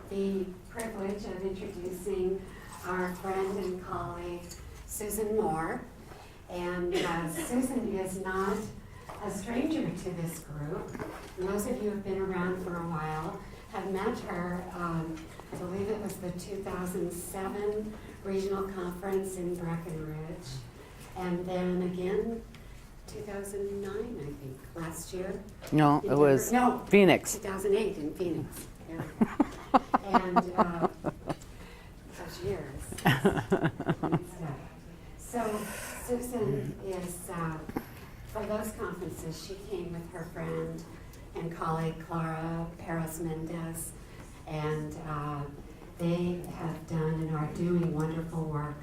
the privilege of introducing our friend and colleague, Susan Moore. And Susan is not a stranger to this group. Those of you who have been around for a while have met her, I believe it was the 2007 Regional Conference in Breckenridge. And then again, 2009, I think, last year. No, it was Phoenix. 2008 in Phoenix. Yeah. And those years. So Susan is, for those conferences, she came with her friend and colleague Clara Perez Mendez, and they have done and are doing wonderful work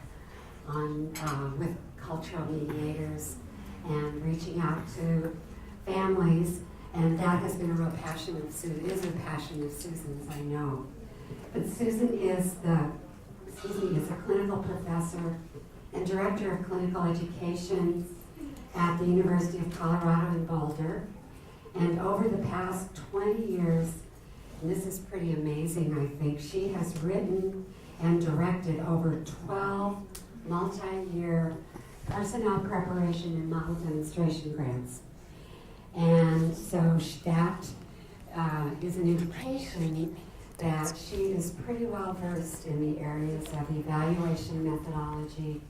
on with cultural mediators and reaching out to families, and that has been a real passion of Susan. Is a passion of Susan's, I know. But Susan is a clinical professor and director of clinical education at the University of Colorado in Boulder. And over the past 20 years, and this is pretty amazing, I think, she has written and directed over 12 multi-year personnel preparation and model demonstration grants. And so that is an indication that she is pretty well versed in the areas of evaluation methodology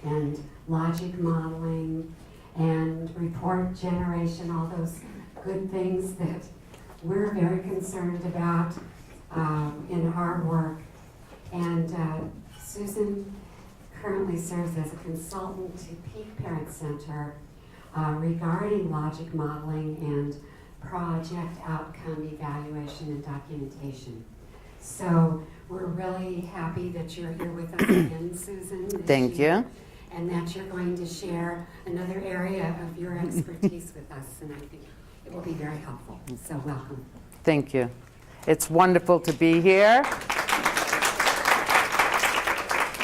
and logic modeling and report generation, all those good things that we're very concerned about in our work. And Susan currently serves as a consultant to Peak Parent Center regarding logic modeling and project outcome evaluation and documentation. So we're really happy that you're here with us again, Susan. Thank you. And that you're going to share another area of your expertise with us, and I think it will be very helpful. So welcome. Thank you. It's wonderful to be here.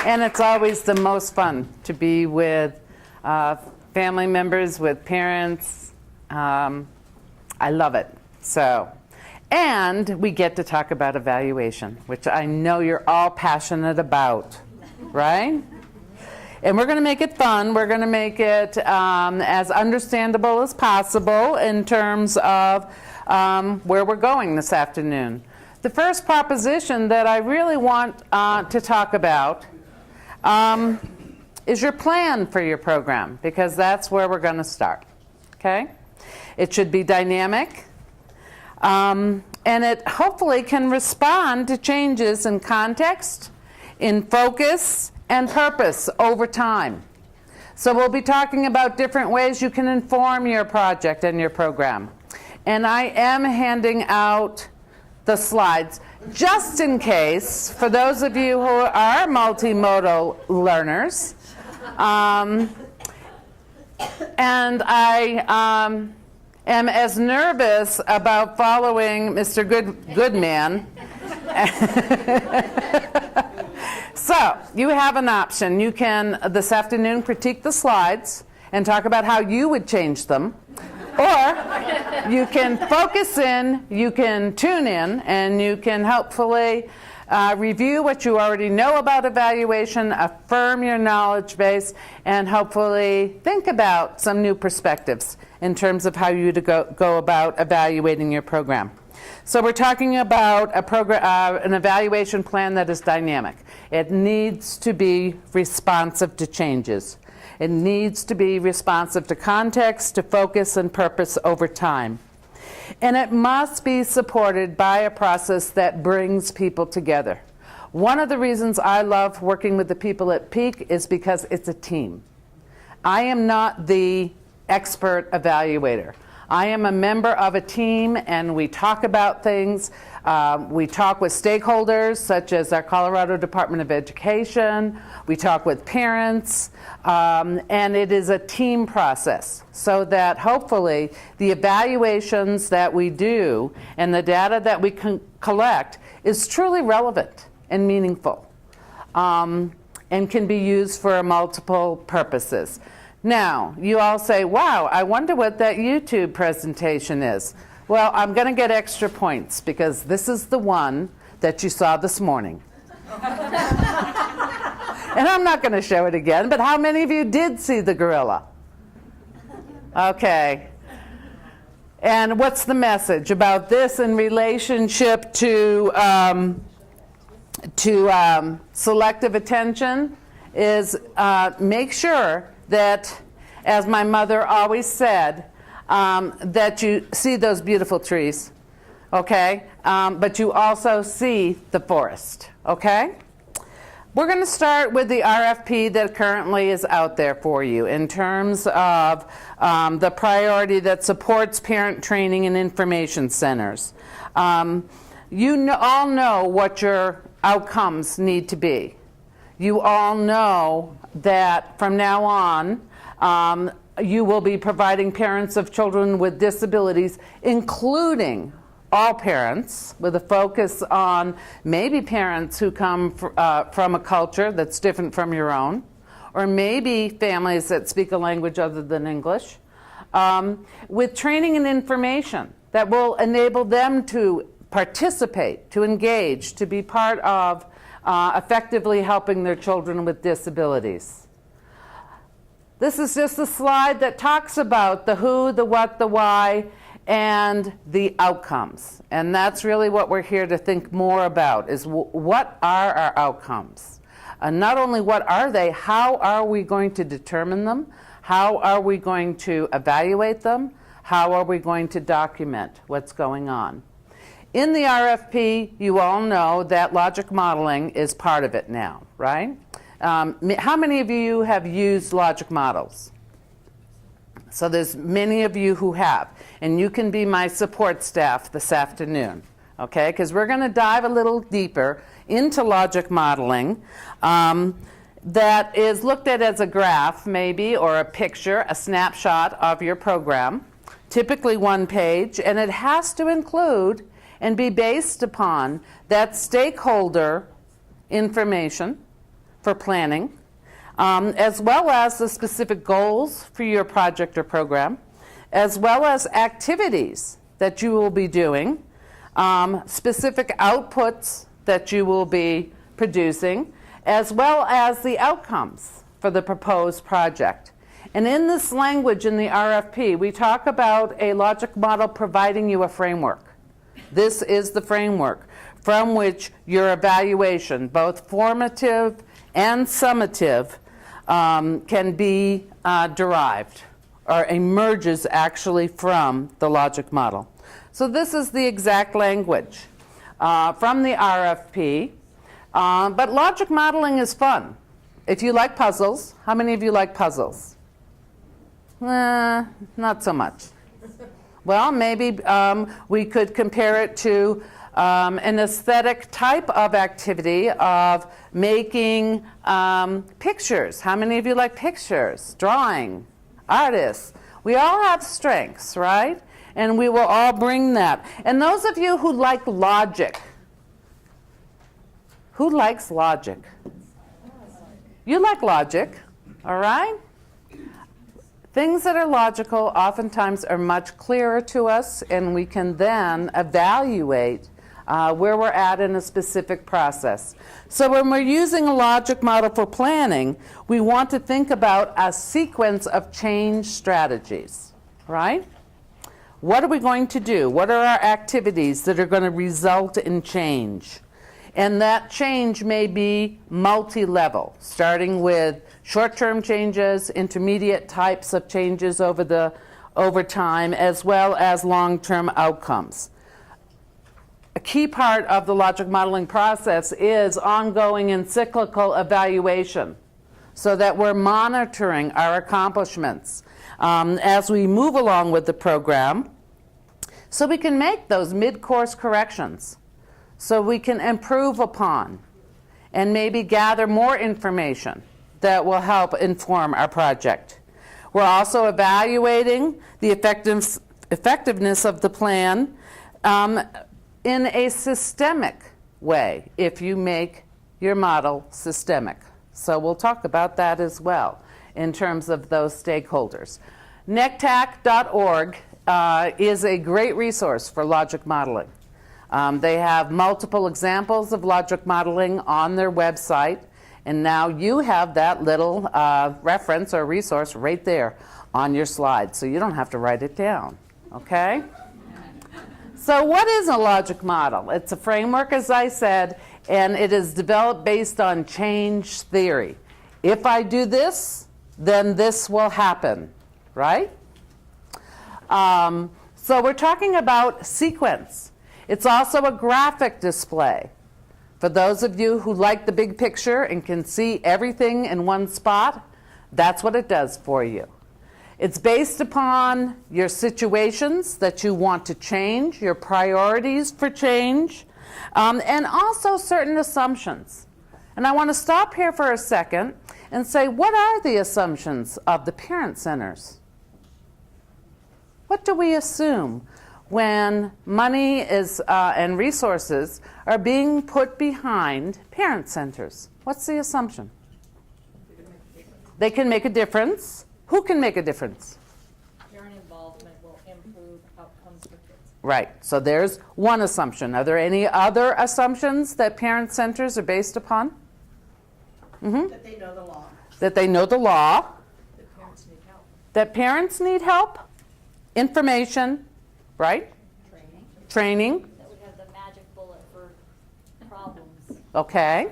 And it's always the most fun to be with family members, with parents. I love it. So, and we get to talk about evaluation, which I know you're all passionate about, right? And we're going to make it fun. We're going to make it as understandable as possible in terms of where we're going this afternoon. The first proposition that I really want to talk about is your plan for your program, because that's where we're going to start, okay? It should be dynamic, and it hopefully can respond to changes in context, in focus, and purpose over time. So we'll be talking about different ways you can inform your project and your program. And I am handing out the slides just in case, for those of you who are multimodal learners. And I am as nervous about following Mr. Goodman. So you have an option. You can, this afternoon, critique the slides and talk about how you would change them. Or you can focus in, you can tune in, and you can hopefully review what you already know about evaluation, affirm your knowledge base, and hopefully think about some new perspectives in terms of how you to go about evaluating your program. So we're talking about an evaluation plan that is dynamic. It needs to be responsive to changes. It needs to be responsive to context, to focus, and purpose over time. And it must be supported by a process that brings people together. One of the reasons I love working with the people at Peak is because it's a team. I am not the expert evaluator. I am a member of a team, and we talk about things. We talk with stakeholders, such as our Colorado Department of Education. We talk with parents, and it is a team process, so that hopefully the evaluations that we do and the data that we can collect is truly relevant and meaningful, and can be used for multiple purposes. Now, you all say, wow, I wonder what that YouTube presentation is. Well, I'm going to get extra points because this is the one that you saw this morning. And I'm not going to show it again, but how many of you did see the gorilla? Okay. And what's the message about this in relationship to selective attention? Is make sure that, as my mother always said, that you see those beautiful trees, okay? But you also see the forest, okay? We're going to start with the RFP that currently is out there for you in terms of the priority that supports parent training and information centers. You all know what your outcomes need to be. You all know that from now on, you will be providing parents of children with disabilities, including all parents, with a focus on maybe parents who come from a culture that's different from your own, or maybe families that speak a language other than English, with training and information that will enable them to participate, to engage, to be part of effectively helping their children with disabilities. This is just a slide that talks about the who, the what, the why, and the outcomes. And that's really what we're here to think more about, is what are our outcomes? Not only what are they, how are we going to determine them? How are we going to evaluate them? How are we going to document what's going on? In the RFP, you all know that logic modeling is part of it now, right? How many of you have used logic models? So there's many of you who have, and you can be my support staff this afternoon, okay? Because we're going to dive a little deeper into logic modeling that is looked at as a graph, maybe, or a picture, a snapshot of your program, typically one page, and it has to include and be based upon that stakeholder information for planning, as well as the specific goals for your project or program, as well as activities that you will be doing, specific outputs that you will be producing, as well as the outcomes for the proposed project. And in this language in the RFP, we talk about a logic model providing you a framework. This is the framework from which your evaluation, both formative and summative, can be derived or emerges actually from the logic model. So this is the exact language from the RFP. But logic modeling is fun. If you like puzzles, how many of you like puzzles? Not so much. Well, maybe we could compare it to an aesthetic type of activity of making pictures. How many of you like pictures? Drawing, artists. We all have strengths, right? And we will all bring that. And those of you who like logic, who likes logic? You like logic, all right? Things that are logical oftentimes are much clearer to us, and we can then evaluate where we're at in a specific process. So when we're using a logic model for planning, we want to think about a sequence of change strategies, right? What are we going to do? What are our activities that are going to result in change? And that change may be multi-level, starting with short-term changes, intermediate types of changes over time, as well as long-term outcomes. A key part of the logic modeling process is ongoing and cyclical evaluation, so that we're monitoring our accomplishments as we move along with the program, so we can make those mid-course corrections, so we can improve upon and maybe gather more information that will help inform our project. We're also evaluating the effectiveness of the plan in a systemic way, if you make your model systemic. So we'll talk about that as well. in terms of those stakeholders. NECTAC.org is a great resource for logic modeling. They have multiple examples of logic modeling on their website, and now you have that little reference or resource right there on your slide, so you don't have to write it down, okay? So what is a logic model? It's a framework, as I said, and it is developed based on change theory. If I do this, then this will happen, right? So we're talking about sequence. It's also a graphic display. For those of you who like the big picture and can see everything in one spot, that's what it does for you. It's based upon your situations that you want to change, your priorities for change, and also certain assumptions. And I want to stop here for a second and say, what are the assumptions of the parent centers? What do we assume when money is, and resources are being put behind parent centers? What's the assumption? They can make a difference. Who can make a difference? Parent involvement will improve outcomes for kids. Right. So there's one assumption. Are there any other assumptions that parent centers are based upon? That they know the law. That they know the law. That parents need help. That parents need help. Information. Right? Training. That we have the magic bullet for problems. Okay.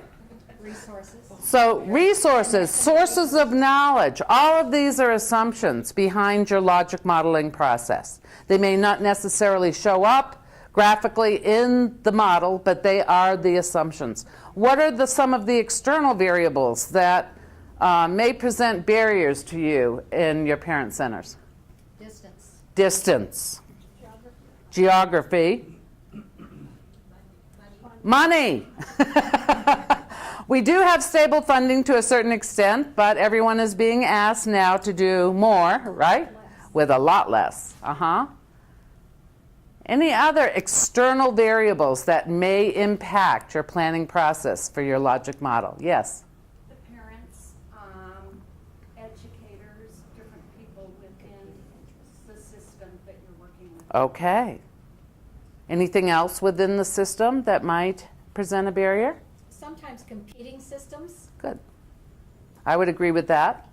Resources. So resources, sources of knowledge, all of these are assumptions behind your logic modeling process. They may not necessarily show up graphically in the model, but they are the assumptions. What are some of the external variables that may present barriers to you in your parent centers? Distance. Distance. Geography. Money. We do have stable funding to a certain extent, but everyone is being asked now to do more, right? With a lot less. Any other external variables that may impact your planning process for your logic model? Yes? The parents, educators, different people within the system that you're working with. Okay. Anything else within the system that might present a barrier? Sometimes competing systems. Good. I would agree with that.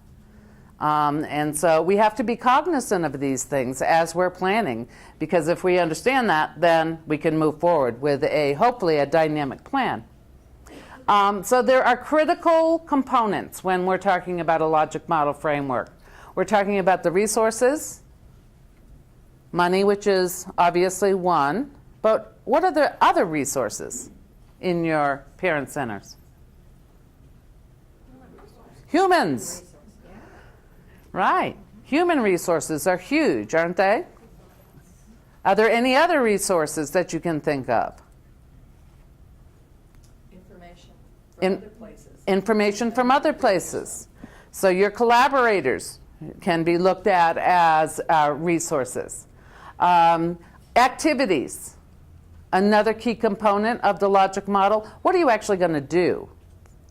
And so we have to be cognizant of these things as we're planning, because if we understand that, then we can move forward with hopefully a dynamic plan. So there are critical components when we're talking about a logic model framework. We're talking about the resources, money, which is obviously one, but what are the other resources in your parent centers? Humans. Right. Human resources are huge, aren't they? Are there any other resources that you can think of? Information from other places. Information from other places. So your collaborators can be looked at as resources. Activities. Another key component of the logic model. What are you actually going to do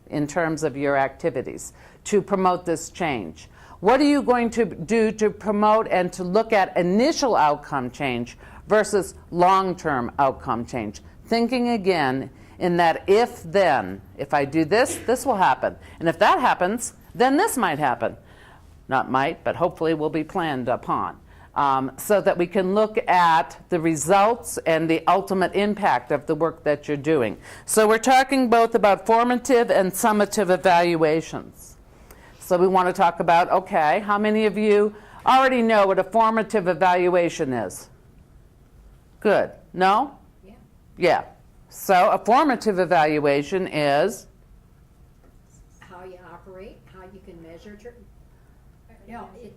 in terms of your activities to promote this change? What are you going to do to promote and to look at initial outcome change versus long-term outcome change? Thinking again in that if-then. If I do this, this will happen. And if that happens, then this might happen. Not might, but hopefully will be planned upon. So that we can look at the results and the ultimate impact of the work that you're doing. So we're talking both about formative and summative evaluations. So we want to talk about, okay, how many of you already know what a formative evaluation is? Good. No? Yeah. Yeah. So a formative evaluation is? How you operate, how you can measure.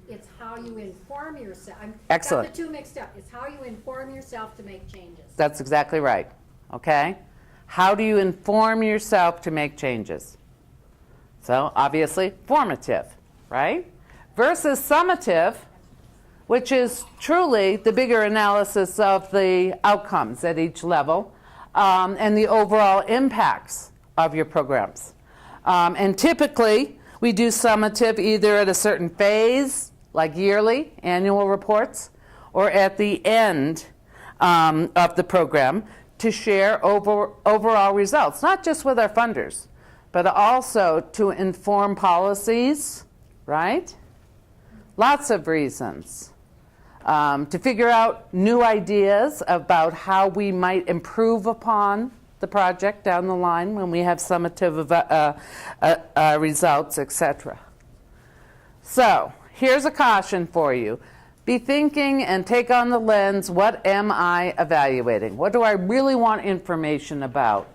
It's how you inform yourself. Excellent. Got the two mixed up. It's how you inform yourself to make changes. That's exactly right. Okay? How do you inform yourself to make changes? So obviously formative, right? Versus summative, which is truly the bigger analysis of the outcomes at each level and the overall impacts of your programs. And typically, We do summative either at a certain phase, like yearly, annual reports, or at the end of the program to share overall results, not just with our funders, but also to inform policies, right? Lots of reasons. To figure out new ideas about how we might improve upon the project down the line when we have summative results, etc. So here's a caution for you. Be thinking and take on the lens, what am I evaluating? What do I really want information about?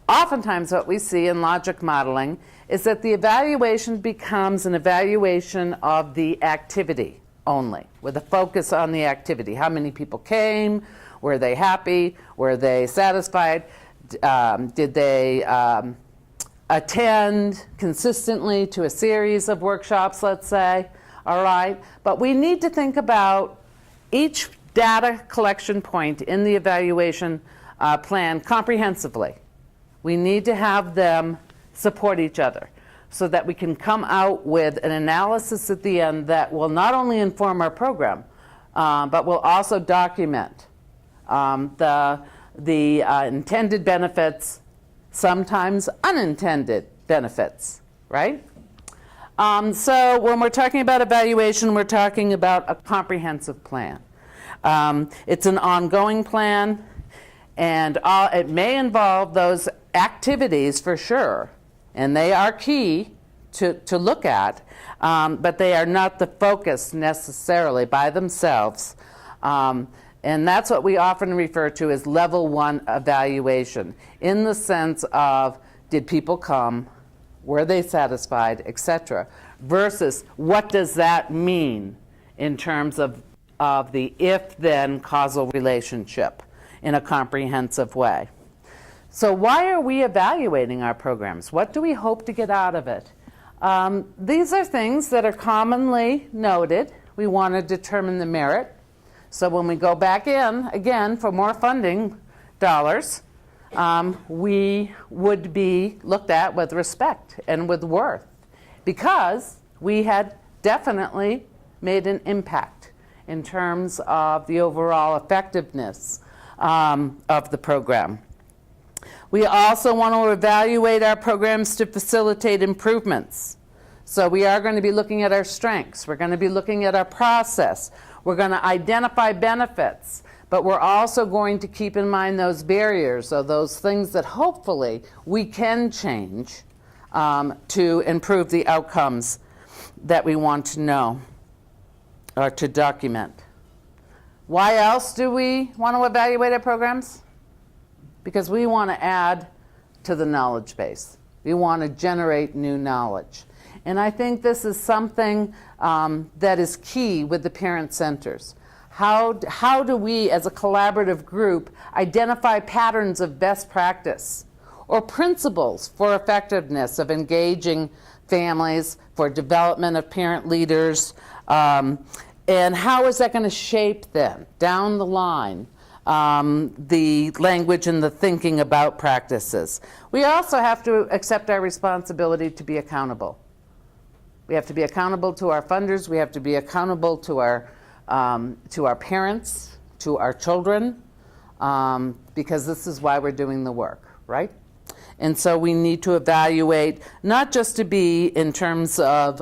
Oftentimes what we see in logic modeling is that the evaluation becomes an evaluation of the activity only, with a focus on the activity. How many people came? Were they happy? Were they satisfied? Did they attend consistently to a series of workshops, let's say? All right. But we need to think about each data collection point in the evaluation plan comprehensively. We need to have them support each other so that we can come out with an analysis at the end that will not only inform our program, but will also document the intended benefits, sometimes unintended benefits, right? So when we're talking about evaluation, we're talking about a comprehensive plan. It's an ongoing plan, and it may involve those activities for sure, and they are key to look at, but they are not the focus necessarily by themselves. And that's what we often refer to as level 1 evaluation, in the sense of, did people come, were they satisfied, etc., versus what does that mean in terms of the if-then causal relationship in a comprehensive way. So why are we evaluating our programs? What do we hope to get out of it? These are things that are commonly noted. We want to determine the merit. So when we go back in, again, for more funding dollars, we would be looked at with respect and with worth, because we had definitely made an impact in terms of the overall effectiveness of the program. We also want to evaluate our programs to facilitate improvements. So we are going to be looking at our strengths. We're going to be looking at our process. We're going to identify benefits, but we're also going to keep in mind those barriers, or those things that hopefully we can change to improve the outcomes that we want to know or to document. Why else do we want to evaluate our programs? Because we want to add to the knowledge base. We want to generate new knowledge. And I think this is something that is key with the parent centers. How do we, as a collaborative group, identify patterns of best practice or principles for effectiveness of engaging families, for development of parent leaders, and how is that going to shape then, down the line, the language and the thinking about practices? We also have to accept our responsibility to be accountable. We have to be accountable to our funders. We have to be accountable to our parents, to our children, because this is why we're doing the work, right? And so we need to evaluate, not just to be in terms of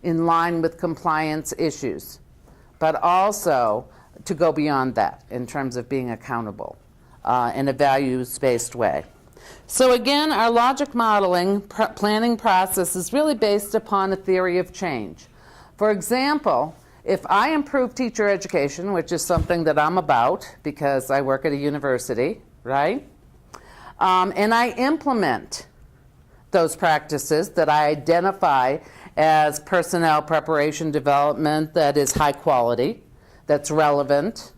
in line with compliance issues, but also to go beyond that in terms of being accountable in a values-based way. So again, our logic modeling planning process is really based upon a theory of change. For example, if I improve teacher education, which is something that I'm about because I work at a university, right? And I implement those practices that I identify as personnel preparation development that is high quality, that's relevant,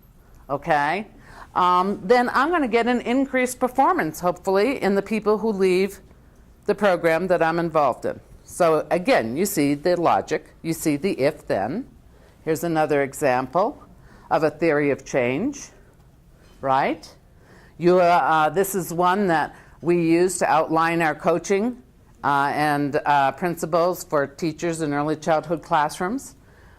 okay? Then I'm going to get an increased performance, hopefully, in the people who leave the program that I'm involved in. So again, you see the logic, you see the if-then. Here's another example of a theory of change, right? This is one that we use to outline our coaching and principals for teachers in early childhood classrooms.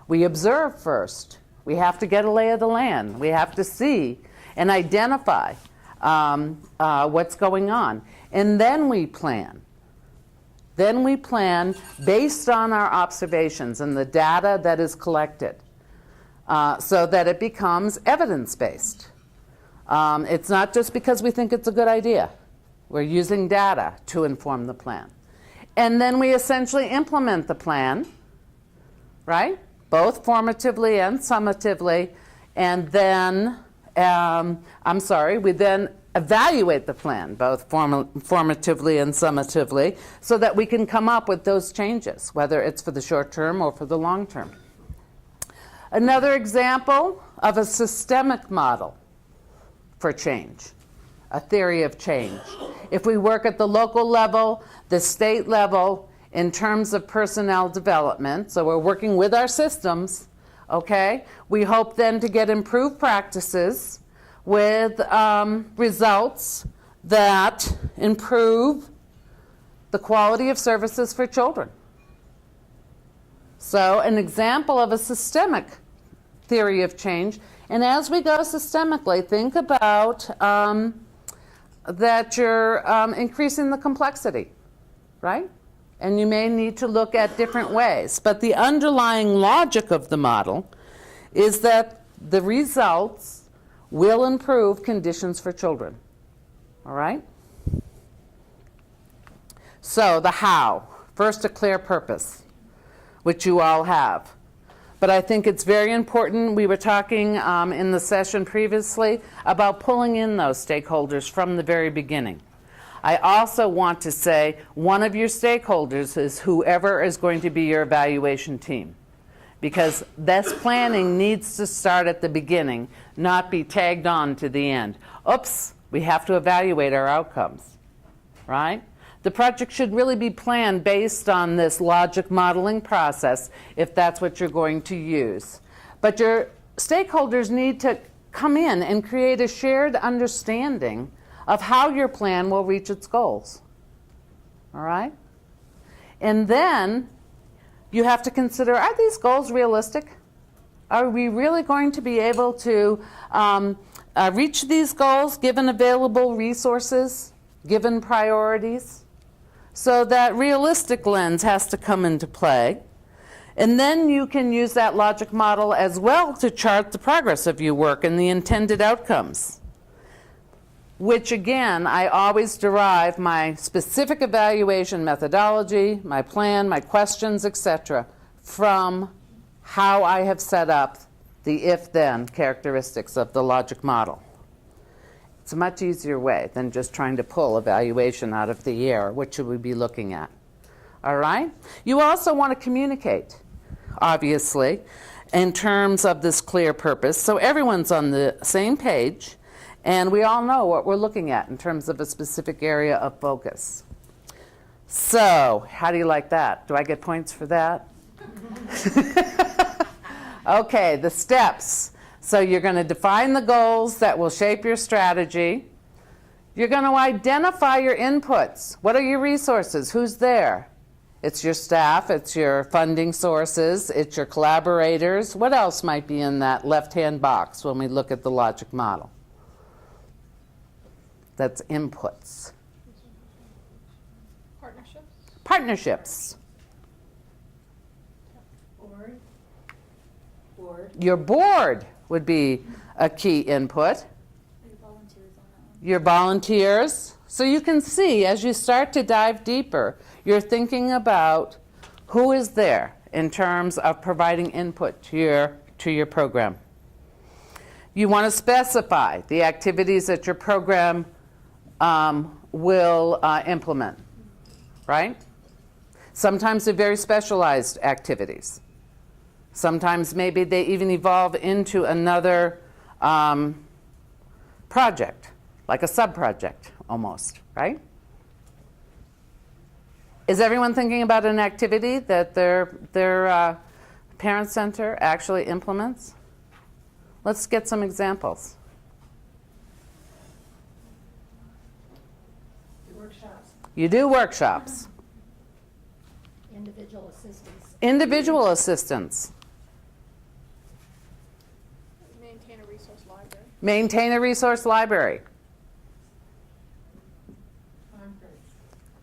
We observe first. We have to get a lay of the land. We have to see and identify what's going on. And then we plan. Then we plan based on our observations and the data that is collected so that it becomes evidence-based. It's not just because we think it's a good idea. We're using data to inform the plan. And then we essentially implement the plan, right? Both formatively and summatively. And then, we then evaluate the plan, both formatively and summatively, so that we can come up with those changes, whether it's for the short term or for the long term. Another example of a systemic model for change, a theory of change. If we work at the local level, the state level, in terms of personnel development, so we're working with our systems, okay, we hope then to get improved practices with results that improve the quality of services for children. So an example of a systemic theory of change, and as we go systemically, think about that you're increasing the complexity, right? And you may need to look at different ways. But the underlying logic of the model is that the results will improve conditions for children. All right? So the how. First, a clear purpose, which you all have. But I think it's very important. We were talking in the session previously about pulling in those stakeholders from the very beginning. I also want to say one of your stakeholders is whoever is going to be your evaluation team, because this planning needs to start at the beginning, not be tagged on to the end. Oops, we have to evaluate our outcomes, right? The project should really be planned based on this logic modeling process if that's what you're going to use. But your stakeholders need to come in and create a shared understanding of how your plan will reach its goals. All right? And then you have to consider, are these goals realistic? Are we really going to be able to reach these goals given available resources, given priorities? So that realistic lens has to come into play. And then you can use that logic model as well to chart the progress of your work and the intended outcomes, which again, I always derive my specific evaluation methodology, my plan, my questions, etc., from how I have set up the if-then characteristics of the logic model. It's a much easier way than just trying to pull evaluation out of the air. What should we be looking at? All right? You also want to communicate, obviously, in terms of this clear purpose, so everyone's on the same page, and we all know what we're looking at in terms of a specific area of focus. So, how do you like that? Do I get points for that? Okay, the steps. So you're going to define the goals that will shape your strategy. You're going to identify your inputs. What are your resources? Who's there? It's your staff, it's your funding sources, it's your collaborators. What else might be in that left-hand box when we look at the logic model? That's inputs. Partnerships? Partnerships. Board. Your board would be a key input. Your volunteers on that one. Your volunteers. So you can see as you start to dive deeper, you're thinking about who is there in terms of providing input to your program. You want to specify the activities that your program will implement, right? Sometimes they're very specialized activities. Sometimes maybe they even evolve into another project, like a sub-project almost, right? Is everyone thinking about an activity that their parent center actually implements? Let's get some examples. Workshops. You do workshops. individual assistance. Individual assistance. Maintain a resource library. Maintain a resource library.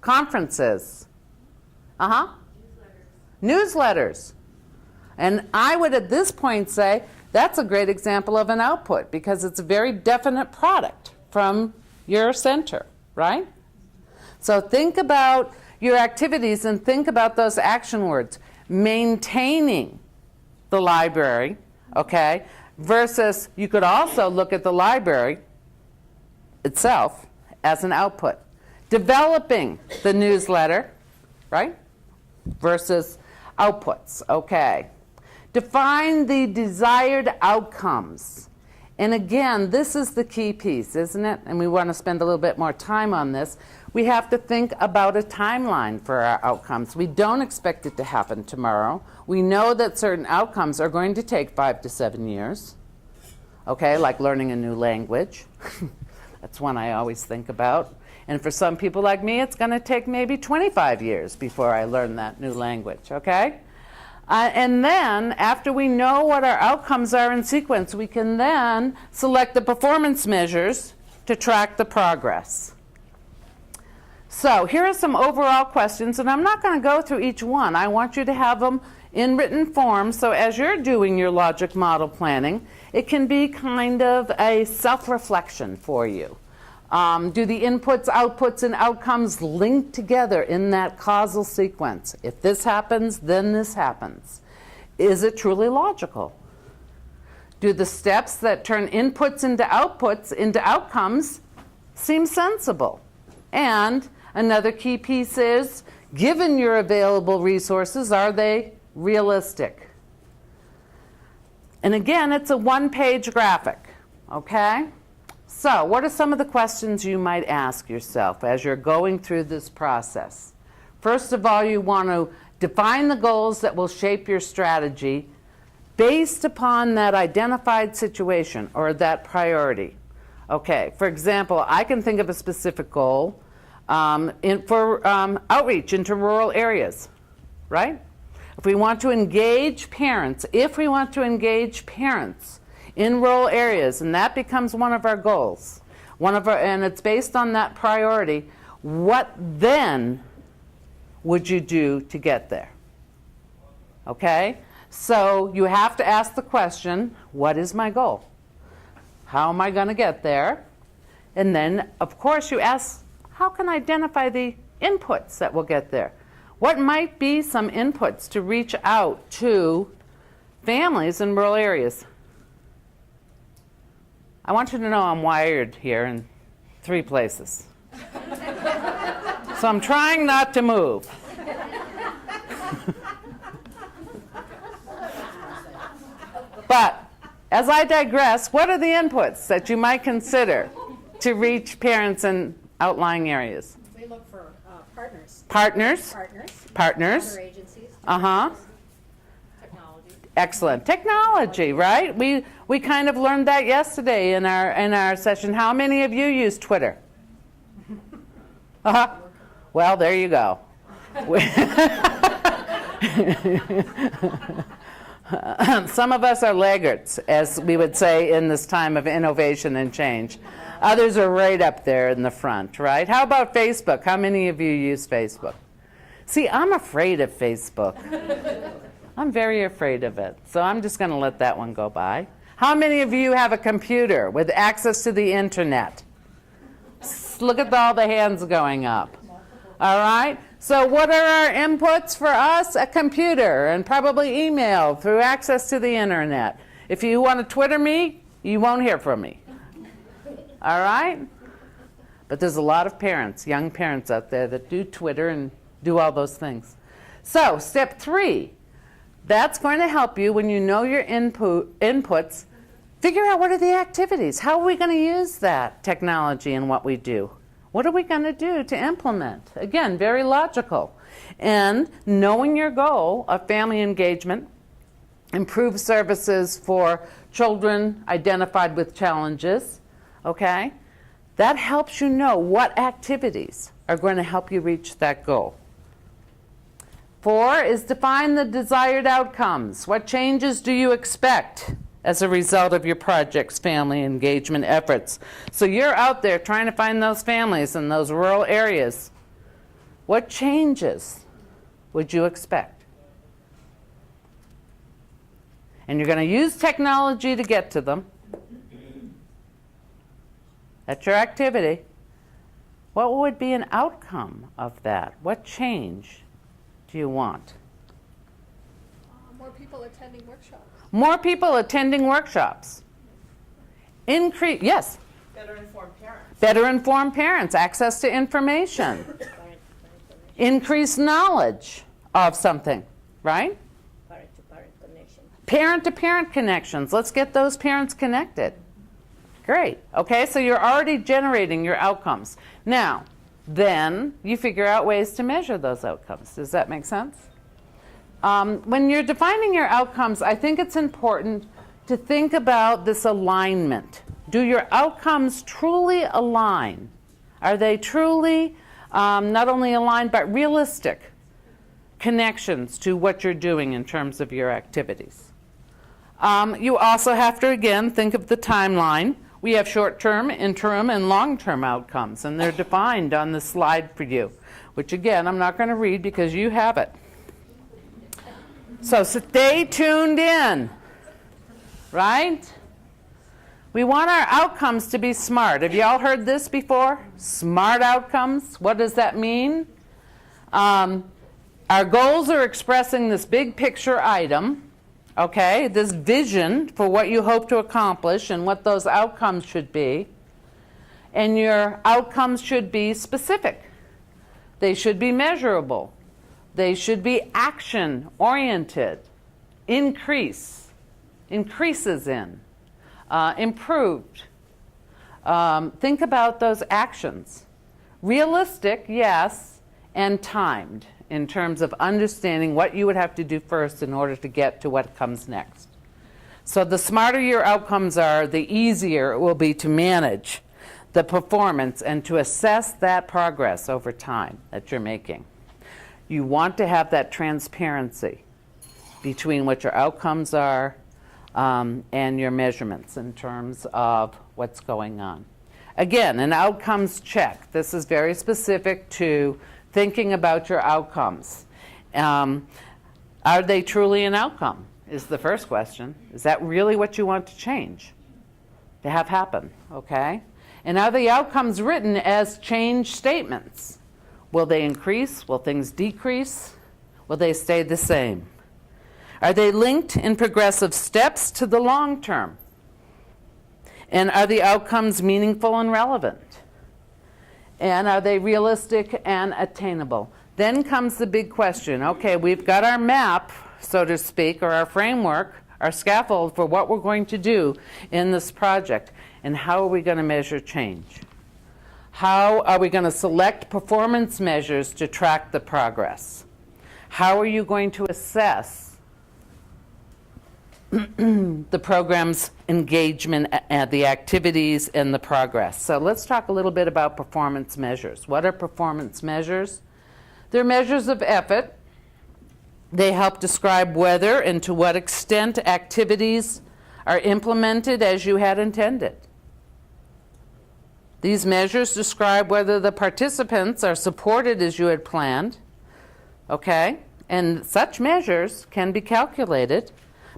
Conferences. Uh-huh. Newsletters. And I would at this point say that's a great example of an output because it's a very definite product from your center, right? So think about your activities and think about those action words. Maintaining the library, okay, versus you could also look at the library itself as an output. Developing the newsletter, right, versus outputs, okay. Define the desired outcomes. And again, this is the key piece, isn't it? And we want to spend a little bit more time on this. We have to think about a timeline for our outcomes. We don't expect it to happen tomorrow. We know that certain outcomes are going to take 5 to 7 years, okay, like learning a new language. That's one I always think about. And for some people like me, it's going to take maybe 25 years before I learn that new language, okay? And then, after we know what our outcomes are in sequence, we can then select the performance measures to track the progress. So here are some overall questions, and I'm not going to go through each one. I want you to have them in written form, so as you're doing your logic model planning, it can be kind of a self-reflection for you. Do the inputs, outputs, and outcomes link together in that causal sequence? If this happens, then this happens. Is it truly logical? Do the steps that turn inputs into outputs into outcomes seem sensible? And another key piece is, given your available resources, are they realistic? And again, it's a one-page graphic, okay? So, what are some of the questions you might ask yourself as you're going through this process? First of all, you want to define the goals that will shape your strategy based upon that identified situation or that priority. Okay, for example, I can think of a specific goal for outreach into rural areas, right? If we want to engage parents in rural areas, and that becomes one of our goals, and it's based on that priority, what then would you do to get there? Okay? So you have to ask the question, what is my goal? How am I going to get there? And then, of course, you ask, how can I identify the inputs that will get there? What might be some inputs to reach out to families in rural areas? I want you to know I'm wired here in 3 places. So I'm trying not to move. But as I digress, what are the inputs that you might consider to reach parents in outlying areas? We look for partners. Partners. Other agencies. Uh-huh. Technology. Excellent. Technology, right? We kind of learned that yesterday in our session. How many of you use Twitter? Uh-huh. Well, there you go. Some of us are laggards, as we would say in this time of innovation and change. Others are right up there in the front, right? How about Facebook? How many of you use Facebook? See, I'm afraid of Facebook. I'm very afraid of it. So I'm just going to let that one go by. How many of you have a computer with access to the internet? Look at all the hands going up. All right? So what are our inputs for us? A computer and probably email through access to the internet. If you want to Twitter me, you won't hear from me. All right? But there's a lot of parents, young parents out there that do Twitter and do all those things. So step 3, that's going to help you when you know your inputs, figure out what are the activities. How are we going to use that technology in what we do? What are we going to do to implement? Again, very logical. And knowing your goal of family engagement, improve services for children identified with challenges, okay? That helps you know what activities are going to help you reach that goal. 4 is define the desired outcomes. What changes do you expect as a result of your project's family engagement efforts? So you're out there trying to find those families in those rural areas. What changes would you expect? And you're going to use technology to get to them. That's your activity. What would be an outcome of that? What change do you want? More people attending workshops. More people attending workshops. Increase, yes? Better informed parents. Better informed parents, access to information. Increased knowledge of something, right? Parent-to-parent connection. Parent-to-parent connections. Let's get those parents connected. Great. Okay, so you're already generating your outcomes. Now, then you figure out ways to measure those outcomes. Does that make sense? When you're defining your outcomes, I think it's important to think about this alignment. Do your outcomes truly align? Are they truly not only aligned but realistic connections to what you're doing in terms of your activities? You also have to, again, think of the timeline. We have short-term, interim, and long-term outcomes, and they're defined on the slide for you, which, again, I'm not going to read because you have it. So stay tuned in, right? We want our outcomes to be smart. Have you all heard this before? Smart outcomes. What does that mean? Our goals are expressing this big picture item. Okay, this vision for what you hope to accomplish and what those outcomes should be. And your outcomes should be specific. They should be measurable. They should be action-oriented. Increases in. Improved. Think about those actions. Realistic, yes, and timed, in terms of understanding what you would have to do first in order to get to what comes next. So the smarter your outcomes are, the easier it will be to manage the performance and to assess that progress over time that you're making. You want to have that transparency between what your outcomes are and your measurements in terms of what's going on. Again, an outcomes check. This is very specific to thinking about your outcomes. Are they truly an outcome is the first question. Is that really what you want to change, to have happen, okay? And are the outcomes written as change statements? Will they increase? Will things decrease? Will they stay the same? Are they linked in progressive steps to the long term? And are the outcomes meaningful and relevant? And are they realistic and attainable? Then comes the big question. Okay, we've got our map, so to speak, or our framework, our scaffold for what we're going to do in this project. And how are we going to measure change? How are we going to select performance measures to track the progress? How are you going to assess the program's engagement, the activities, and the progress? So let's talk a little bit about performance measures. What are performance measures? They're measures of effort. They help describe whether and to what extent activities are implemented as you had intended. These measures describe whether the participants are supported as you had planned, okay? And such measures can be calculated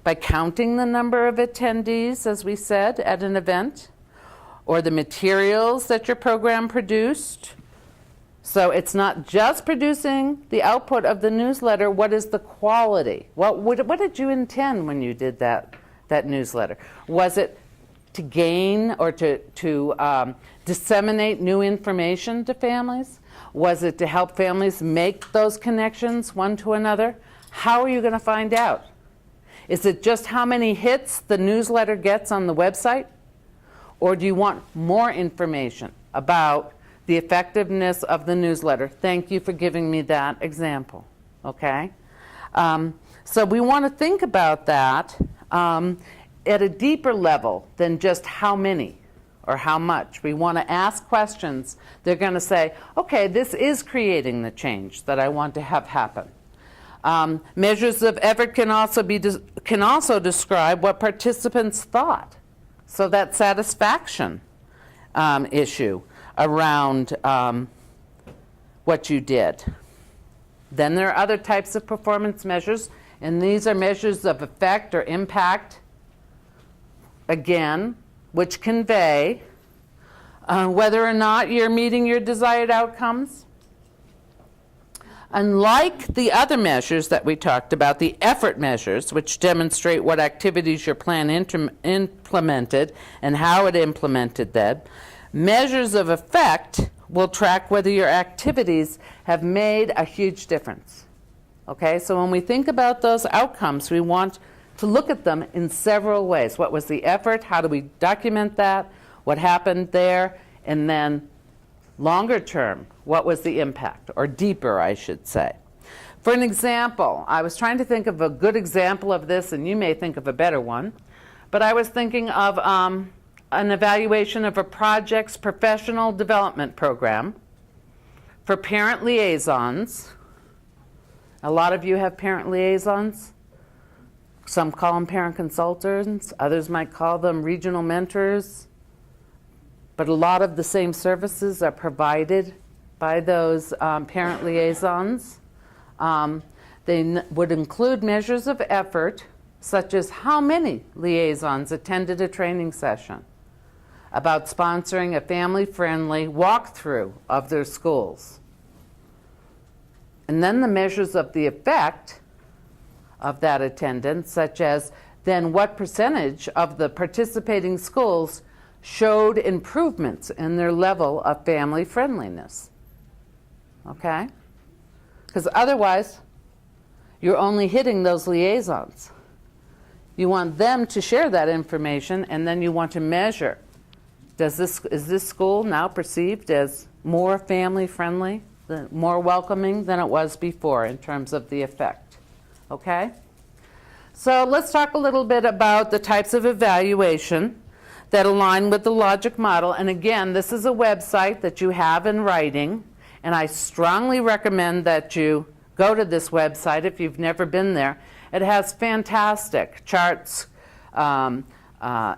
by counting the number of attendees, as we said, at an event, or the materials that your program produced. So it's not just producing the output of the newsletter. What is the quality? What did you intend when you did that newsletter? Was it to gain or to disseminate new information to families? Was it to help families make those connections one to another? How are you going to find out? Is it just how many hits the newsletter gets on the website? Or do you want more information about the effectiveness of the newsletter? Thank you for giving me that example, okay? So we want to think about that at a deeper level than just how many or how much. We want to ask questions. They're going to say, okay, this is creating the change that I want to have happen. Measures of effort can also describe what participants thought. So that satisfaction issue around what you did. Then there are other types of performance measures, and these are measures of effect or impact, again, which convey whether or not you're meeting your desired outcomes. Unlike the other measures that we talked about, the effort measures, which demonstrate what activities your plan implemented and how it implemented them, measures of effect will track whether your activities have made a huge difference. Okay, so when we think about those outcomes, we want to look at them in several ways. What was the effort? How do we document that? What happened there? And then longer term, what was the impact? Or deeper, I should say. For an example, I was trying to think of a good example of this, and you may think of a better one, but I was thinking of an evaluation of a project's professional development program for parent liaisons. A lot of you have parent liaisons. Some call them parent consultants. Others might call them regional mentors. But a lot of the same services are provided by those parent liaisons. They would include measures of effort, such as how many liaisons attended a training session about sponsoring a family-friendly walkthrough of their schools. And then the measures of the effect of that attendance, such as then what percentage of the participating schools showed improvements in their level of family friendliness. Okay? Because otherwise, you're only hitting those liaisons. You want them to share that information, and then you want to measure. Is this school now perceived as more family friendly, more welcoming than it was before in terms of the effect? Okay? So let's talk a little bit about the types of evaluation that align with the logic model. And again, this is a website that you have in writing, and I strongly recommend that you go to this website if you've never been there. It has fantastic charts,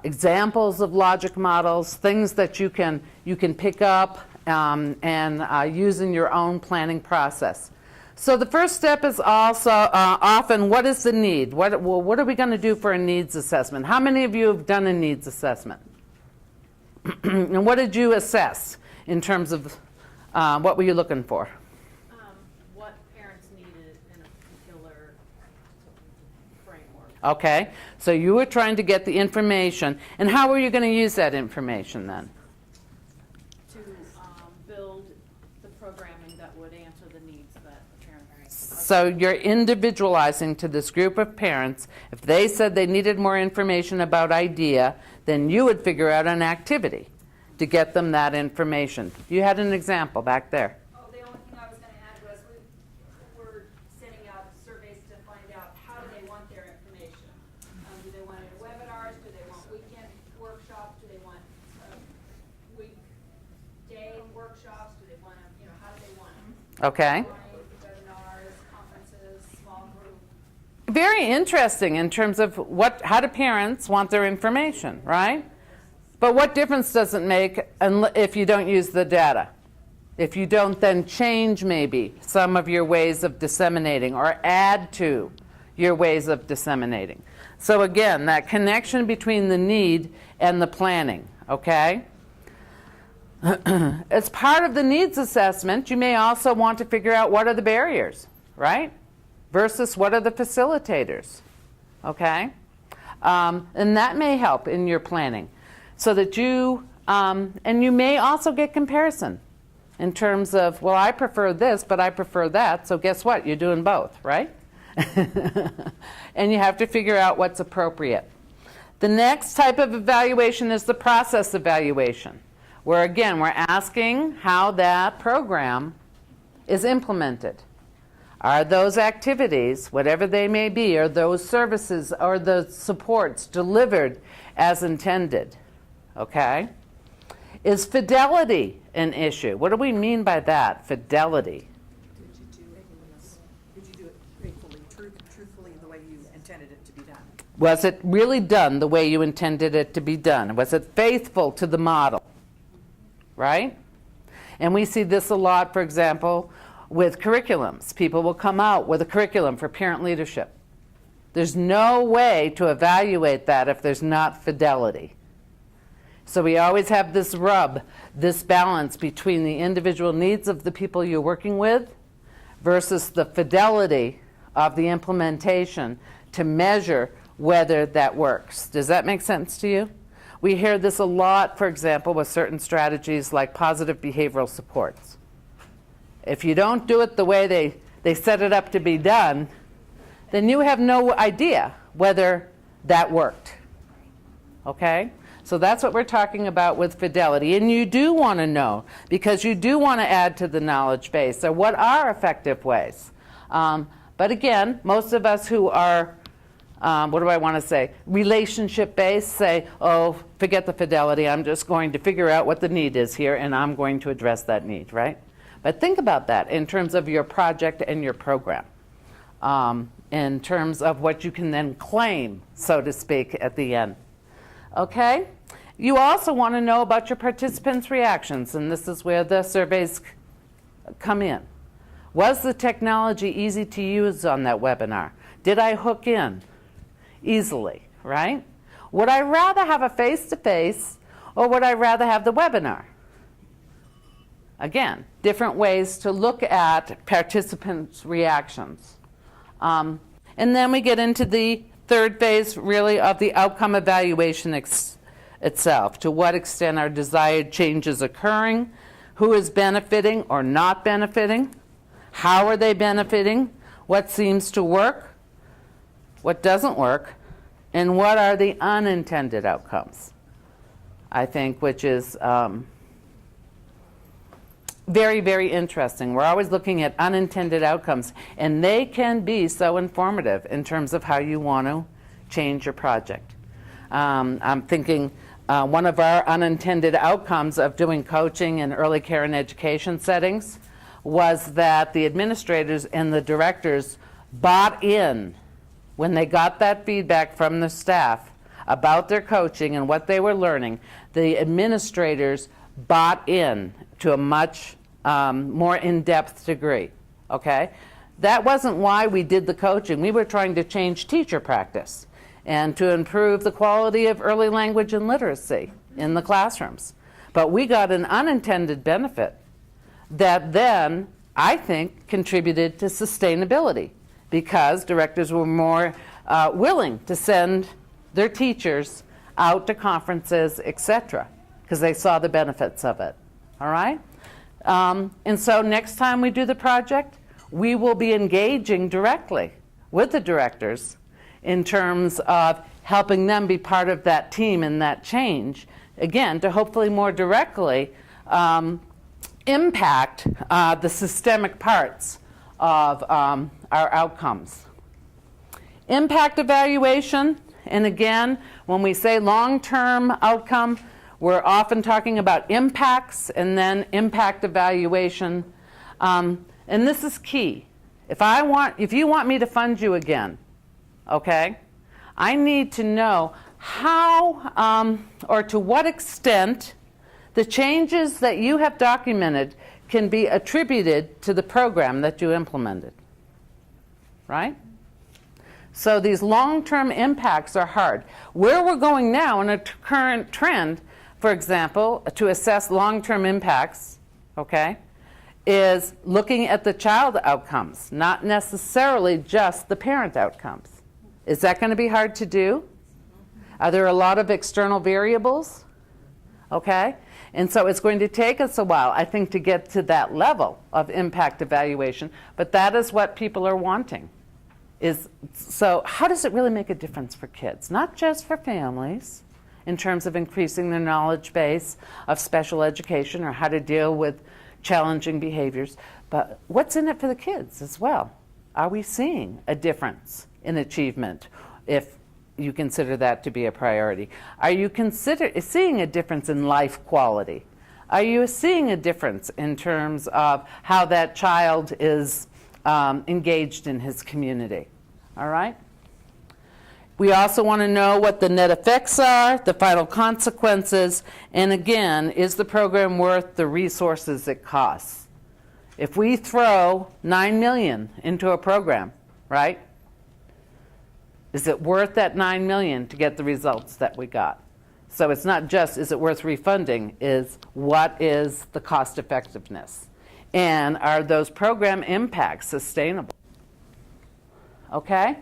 examples of logic models, things that you can pick up and use in your own planning process. So the first step is also often, what is the need? What are we going to do for a needs assessment? How many of you have done a needs assessment? And what did you assess in terms of what were you looking for? What parents needed in a particular framework. Okay, so you were trying to get the information. And how were you going to use that information then? To build the programming that would answer the needs that parents. So you're individualizing to this group of parents. If they said they needed more information about IDEA, then you would figure out an activity to get them that information. You had an example back there. Oh, the only thing I was going to add was we're sending out surveys to find out how do they want their information. Do they want it in webinars? Do they want weekend workshops? Do they want weekday workshops? Do they want them, how do they want them? Okay. Webinars, conferences, small group. Very interesting in terms of how do parents want their information, right? But what difference does it make if you don't use the data? If you don't then change maybe some of your ways of disseminating or add to your ways of disseminating. So again, that connection between the need and the planning, okay? As part of the needs assessment, you may also want to figure out what are the barriers, right? Versus what are the facilitators, okay? And that may help in your planning. So that and you may also get comparison in terms of, well, I prefer this, but I prefer that, so guess what? You're doing both, right? And you have to figure out what's appropriate. The next type of evaluation is the process evaluation, where again, we're asking how that program is implemented. Are those activities, whatever they may be, are those services or the supports delivered as intended? Okay? Is fidelity an issue? What do we mean by that, fidelity? Did you do it faithfully? Was it really done the way you intended it to be done? Was it faithful to the model? Right? And we see this a lot, for example, with curriculums. People will come out with a curriculum for parent leadership. There's no way to evaluate that if there's not fidelity. So we always have this rub, this balance between the individual needs of the people you're working with versus the fidelity of the implementation to measure whether that works. Does that make sense to you? We hear this a lot, for example, with certain strategies like positive behavioral supports. If you don't do it the way they set it up to be done, then you have no idea whether that worked. Okay? So that's what we're talking about with fidelity. And you do want to know, because you do want to add to the knowledge base. So what are effective ways? But again, most of us who are, what do I want to say, relationship-based say, oh, forget the fidelity. I'm just going to figure out what the need is here, and I'm going to address that need, right? But think about that in terms of your project and your program, in terms of what you can then claim, so to speak, at the end. Okay? You also want to know about your participants' reactions, and this is where the surveys come in. Was the technology easy to use on that webinar? Did I hook in easily, right? Would I rather have a face-to-face, or would I rather have the webinar? Again, different ways to look at participants' reactions. And then we get into the third phase, really, of the outcome evaluation itself. To what extent are desired changes occurring? Who is benefiting or not benefiting? How are they benefiting? What seems to work? What doesn't work? And what are the unintended outcomes? I think, which is very, very interesting. We're always looking at unintended outcomes, and they can be so informative in terms of how you want to change your project. I'm thinking one of our unintended outcomes of doing coaching in early care and education settings was that the administrators and the directors bought in when they got that feedback from the staff about their coaching and what they were learning. The administrators bought in to a much more in-depth degree, okay? That wasn't why we did the coaching. We were trying to change teacher practice and to improve the quality of early language and literacy in the classrooms. But we got an unintended benefit that then, I think, contributed to sustainability because directors were more willing to send their teachers out to conferences, etc., because they saw the benefits of it, all right? And so next time we do the project, we will be engaging directly with the directors in terms of helping them be part of that team and that change, again, to hopefully more directly impact the systemic parts of our outcomes. Impact evaluation, and again, when we say long-term outcome, we're often talking about impacts and then impact evaluation. And this is key. If you want me to fund you again, okay, I need to know how or to what extent the changes that you have documented can be attributed to the program that you implemented, right? So these long-term impacts are hard. Where we're going now in a current trend, for example, to assess long-term impacts, okay, is looking at the child outcomes, not necessarily just the parent outcomes. Is that going to be hard to do? Are there a lot of external variables? Okay? And so it's going to take us a while, I think, to get to that level of impact evaluation, but that is what people are wanting. So how does it really make a difference for kids? Not just for families, in terms of increasing their knowledge base of special education or how to deal with challenging behaviors, but what's in it for the kids as well? Are we seeing a difference in achievement if you consider that to be a priority? Are you seeing a difference in life quality? Are you seeing a difference in terms of how that child is engaged in his community? All right? We also want to know what the net effects are, the final consequences, and again, is the program worth the resources it costs? If we throw $9 million into a program, right? Is it worth that $9 million to get the results that we got? So it's not just, is it worth refunding, is what is the cost effectiveness? And are those program impacts sustainable? Okay?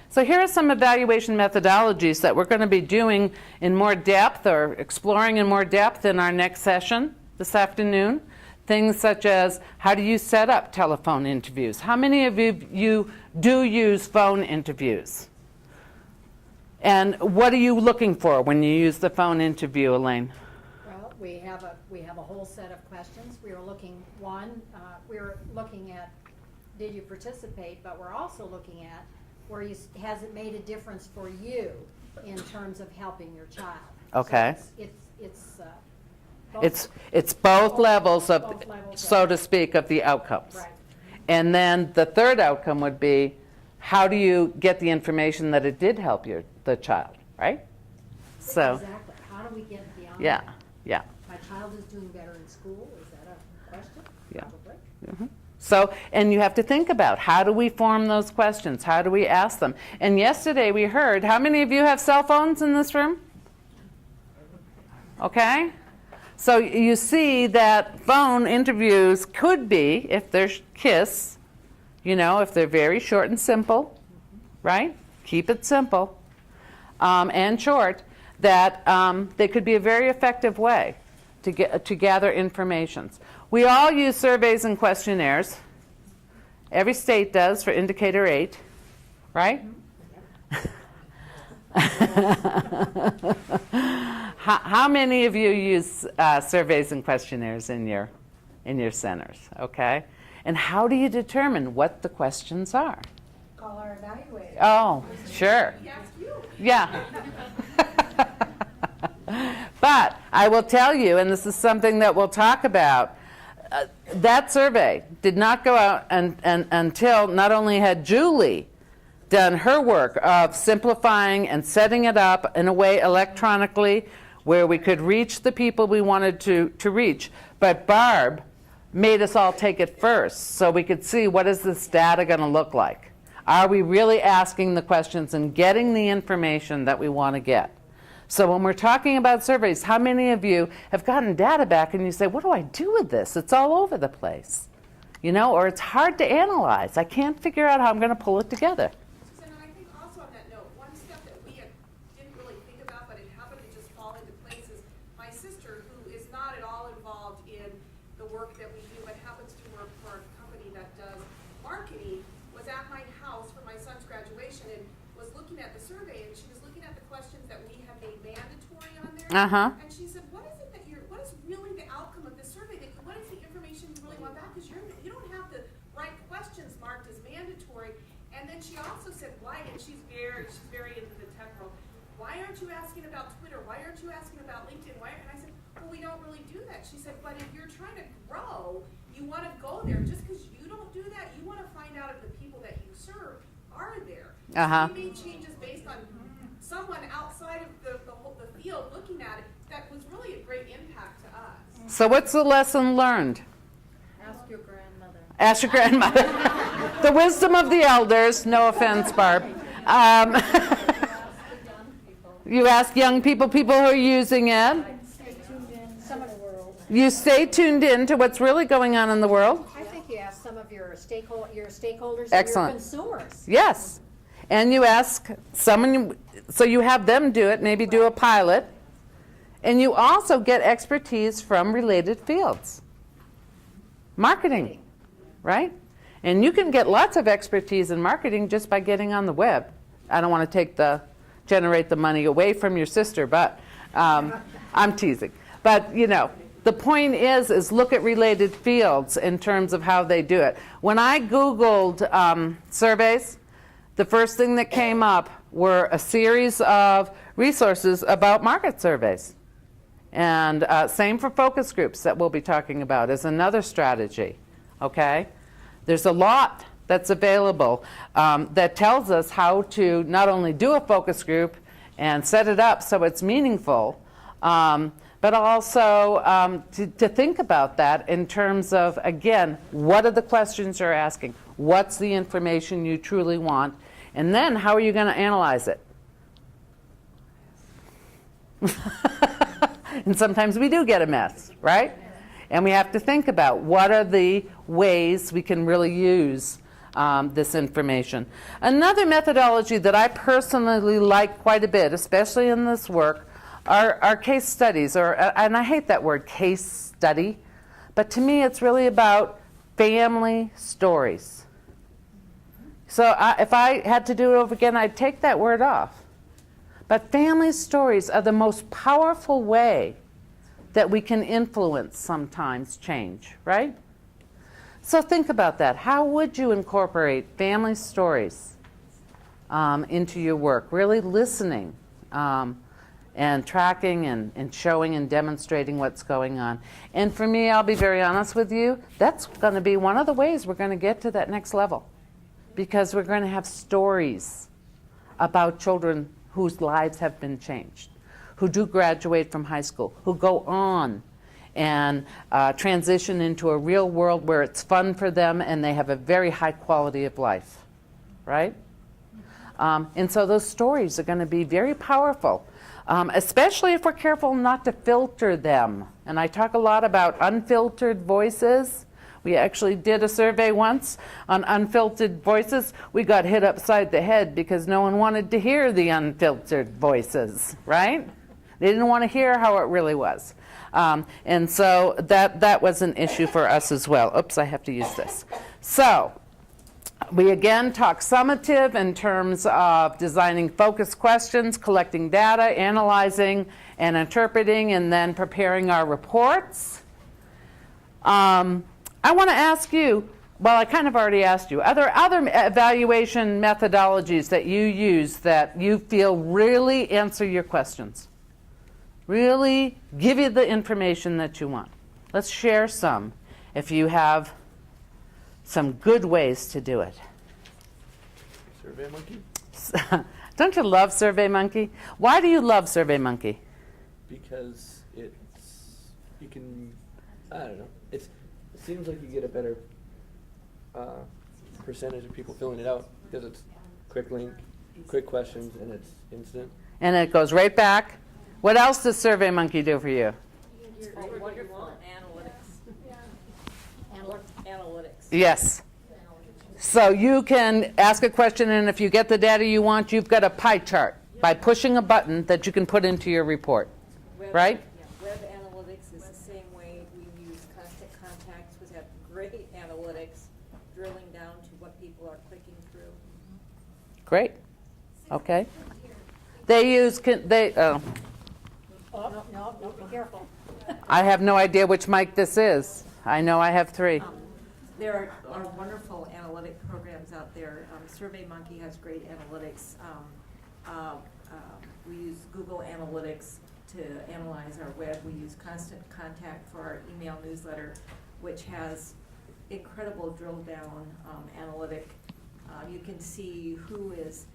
So here are some evaluation methodologies that we're going to be doing in more depth or exploring in more depth in our next session this afternoon. Things such as, how do you set up telephone interviews? How many of you do use phone interviews? And what are you looking for when you use the phone interview, Elaine? Well, we have a whole set of questions. We were looking, at, did you participate? But we're also looking at, has it made a difference for you in terms of helping your child? Okay. So It's both levels of, both levels so of- to speak, of the outcomes. Right. And then the third outcome would be, how do you get the information that it did help the child, right? So, Exactly. How do we get beyond yeah, that? yeah. My child is doing better in school, is that a question? Yeah. Probably. So, and you have to think about, how do we form those questions? How do we ask them? And yesterday we heard, how many of you have cell phones in this room? Okay? So you see that phone interviews could be, if they're KISS, if they're very short and simple, right? Keep it simple and short, that they could be a very effective way to gather information. We all use surveys and questionnaires. Every state does for Indicator 8, right? How many of you use surveys and questionnaires in your centers? Okay, and how do you determine what the questions are? Call our evaluator. Oh, sure. Yeah. But I will tell you, and this is something that we'll talk about, that survey did not go out until not only had Julie done her work of simplifying and setting it up in a way electronically where we could reach the people we wanted to reach, but Barb made us all take it first so we could see, what is this data going to look like? Are we really asking the questions and getting the information that we want to get? So when we're talking about surveys, how many of you have gotten data back and you say, what do I do with this? It's all over the place. Or it's hard to analyze. I can't figure out how I'm going to pull it together. Susan, and I think also on that note, one step that we didn't really think about, but it happened to just fall into place, is my sister, who is not at all involved in the work that we do, but happens to work for a company that does marketing, was at my house for my son's graduation and was looking at the survey, and she was looking at the questions that we have made mandatory on there. And she said, what is it that what is really the outcome of this survey? What is the information you really want back? Because you don't have to write questions marked as mandatory. And then she also said, why, and she's very into the tech world, why aren't you asking about Twitter? Why aren't you asking about LinkedIn? And I said, well, we don't really do that. She said, but if you're trying to grow, you want to go there. Just because you don't do that, you want to find out if the people that you serve are there. So we made changes based on someone outside of the field looking at it that was really a great impact to us. So what's the lesson learned? Ask your grandmother. Ask your grandmother. The wisdom of the elders. No offense, Barb. You ask young people who are using it. Stay tuned in. Some of the world. You stay tuned in to what's really going on in the world. I think you ask some of your stakeholders Excellent. and your consumers. Yes. And you ask someone, so you have them do it, maybe do a pilot. And you also get expertise from related fields. Marketing, right? And you can get lots of expertise in marketing just by getting on the web. I don't want to generate the money away from your sister, but I'm teasing. But, the point is look at related fields in terms of how they do it. When I Googled surveys, the first thing that came up were a series of resources about market surveys. And same for focus groups that we'll be talking about as another strategy, okay? There's a lot that's available that tells us how to not only do a focus group and set it up so it's meaningful, but also to think about that in terms of, again, what are the questions you're asking? What's the information you truly want? And then how are you going to analyze it? And sometimes we do get a mess, right? And we have to think about what are the ways we can really use this information. Another methodology that I personally like quite a bit, especially in this work, are case studies, and I hate that word, case study, but to me it's really about family stories. So if I had to do it over again, I'd take that word off. But family stories are the most powerful way that we can influence sometimes change, right? So think about that. How would you incorporate family stories into your work? Really listening and tracking and showing and demonstrating what's going on. And for me, I'll be very honest with you, that's going to be one of the ways we're going to get to that next level. Because we're going to have stories about children whose lives have been changed, who do graduate from high school, who go on and transition into a real world where it's fun for them and they have a very high quality of life, right? And so those stories are going to be very powerful, especially if we're careful not to filter them. And I talk a lot about unfiltered voices. We actually did a survey once on unfiltered voices. We got hit upside the head because no one wanted to hear the unfiltered voices, right? They didn't want to hear how it really was. And so that was an issue for us as well. Oops, I have to use this. So we again talk summative in terms of designing focused questions, collecting data, analyzing and interpreting, and then preparing our reports. I want to ask you, well, I kind of already asked you, are there other evaluation methodologies that you use that you feel really answer your questions? Really give you the information that you want? Let's share some if you have some good ways to do it. SurveyMonkey? Don't you love SurveyMonkey? Why do you love SurveyMonkey? Because you can, I don't know, it seems like you get a better percentage of people filling it out because it's quick link, quick questions, and it's instant. And it goes right back. What else does SurveyMonkey do for you? Wonderful analytics. Yes. So you can ask a question, and if you get the data you want, you've got a pie chart by pushing a button that you can put into your report, right? Yeah, web analytics is the same way we use Constant Contacts, which have great analytics, drilling down to what people are clicking through. Great. Okay. They use, No, be careful. I have no idea which mic this is. I know I have 3. There are wonderful analytic programs out there. SurveyMonkey has great analytics. We use Google Analytics to analyze our web. We use Constant Contact for our email newsletter, which has incredible drill down analytic. You can see who is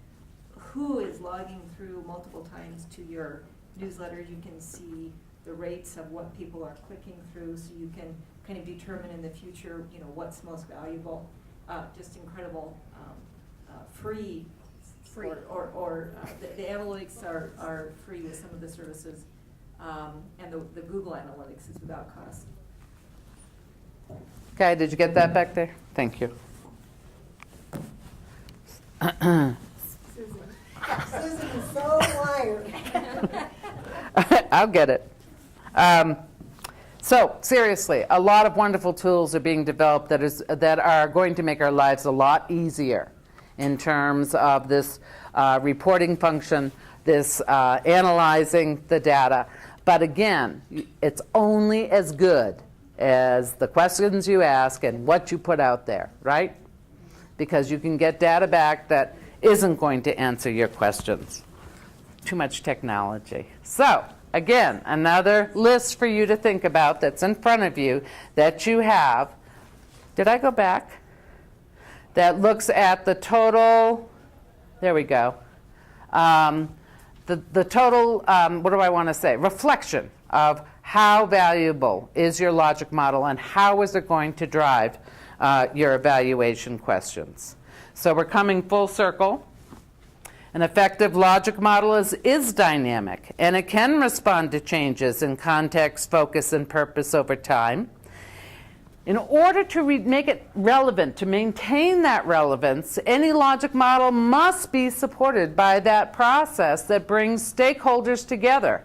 logging through multiple times to your newsletter. You can see the rates of what people are clicking through, so you can kind of determine in the future, what's most valuable. Just incredible, free. Or the analytics are free with some of the services, and the Google Analytics is without cost. Okay, did you get that back there? Thank you. Susan is so wired. I'll get it. So seriously, a lot of wonderful tools are being developed that are going to make our lives a lot easier in terms of this reporting function, this analyzing the data. But again, it's only as good as the questions you ask and what you put out there, right? Because you can get data back that isn't going to answer your questions. Too much technology. So again, another list for you to think about that's in front of you that you have. Did I go back? that looks at the total, there we go, the total, what do I want to say, reflection of how valuable is your logic model and how is it going to drive your evaluation questions. So we're coming full circle. An effective logic model is dynamic, and it can respond to changes in context, focus, and purpose over time. In order to make it relevant, to maintain that relevance, any logic model must be supported by that process that brings stakeholders together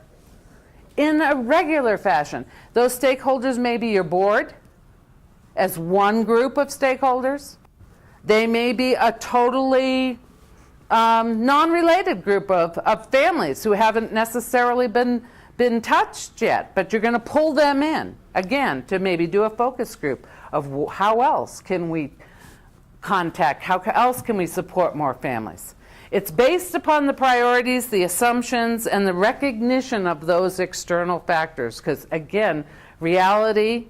in a regular fashion. Those stakeholders may be your board as one group of stakeholders. They may be a totally non-related group of families who haven't necessarily been touched yet, but you're going to pull them in, again, to maybe do a focus group of how else can we contact, how else can we support more families. It's based upon the priorities, the assumptions, and the recognition of those external factors, because, again, reality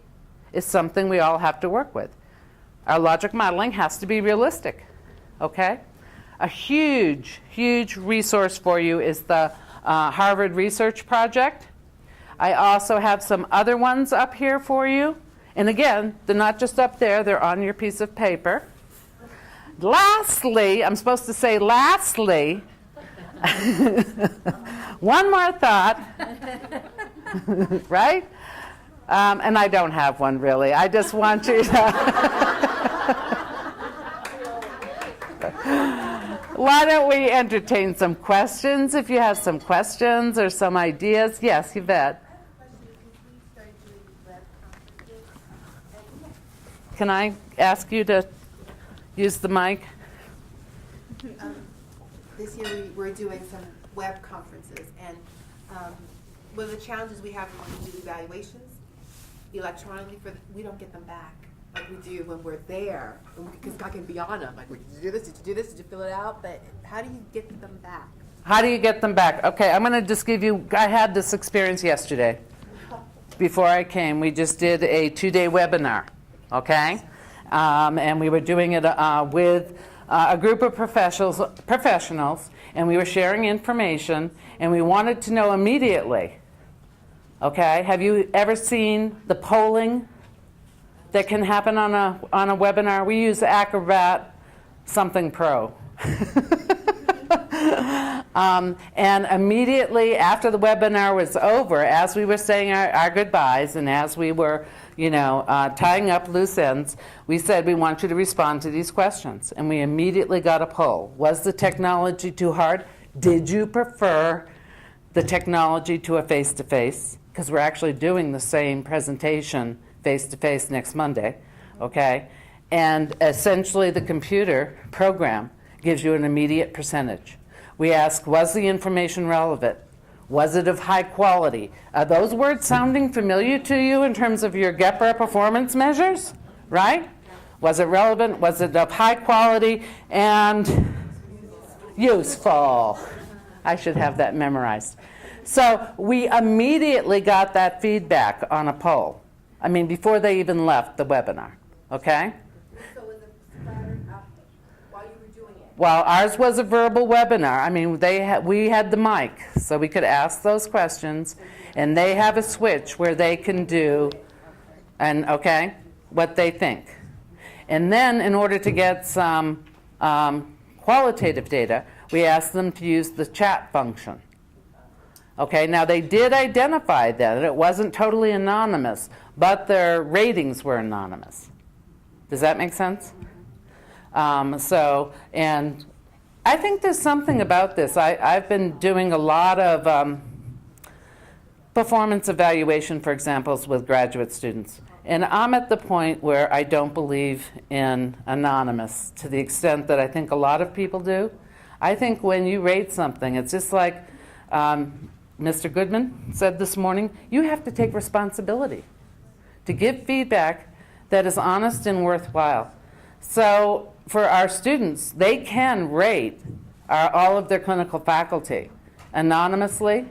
is something we all have to work with. Our logic modeling has to be realistic, okay? A huge, huge resource for you is the Harvard Research Project. I also have some other ones up here for you. And again, they're not just up there, they're on your piece of paper. Lastly, I'm supposed to say lastly, one more thought, right? And I don't have one really. I just want you to... Why don't we entertain some questions if you have some questions or some ideas? Yes, Yvette. Can I ask you to use the mic? This year we're doing some web conferences, and one of the challenges we have when we do evaluations electronically, we don't get them back like we do when we're there, because God can be on them. Like, did you do this? Did you do this? Did you fill it out? But how do you get them back? How do you get them back? Okay, I'm going to just give you, I had this experience yesterday. Before I came, we just did a 2-day webinar, okay? And we were doing it with a group of professionals, and we were sharing information, and we wanted to know immediately, okay? Have you ever seen the polling that can happen on a webinar? We use Acrobat something Pro. And immediately after the webinar was over, as we were saying our goodbyes and as we were, tying up loose ends, we said we want you to respond to these questions. And we immediately got a poll. Was the technology too hard? Did you prefer the technology to a face-to-face? Because we're actually doing the same presentation face-to-face next Monday, okay? And essentially the computer program gives you an immediate percentage. We ask, was the information relevant? Was it of high quality? Are those words sounding familiar to you in terms of your GEPRA performance measures, right? Was it relevant? Was it of high quality and useful? I should have that memorized. So we immediately got that feedback on a poll. I mean, before they even left the webinar, okay? So was it splattered up while you were doing it? Well, ours was a verbal webinar. I mean, we had the mic, so we could ask those questions, and they have a switch where they can do, okay, what they think. And then, in order to get some qualitative data, we asked them to use the chat function. Okay, now they did identify that it wasn't totally anonymous, but their ratings were anonymous. Does that make sense? And I think there's something about this. I've been doing a lot of performance evaluation, for example, with graduate students. And I'm at the point where I don't believe in anonymous to the extent that I think a lot of people do. I think when you rate something, it's just like Mr. Goodman said this morning, you have to take responsibility to give feedback that is honest and worthwhile. So for our students, they can rate all of their clinical faculty anonymously,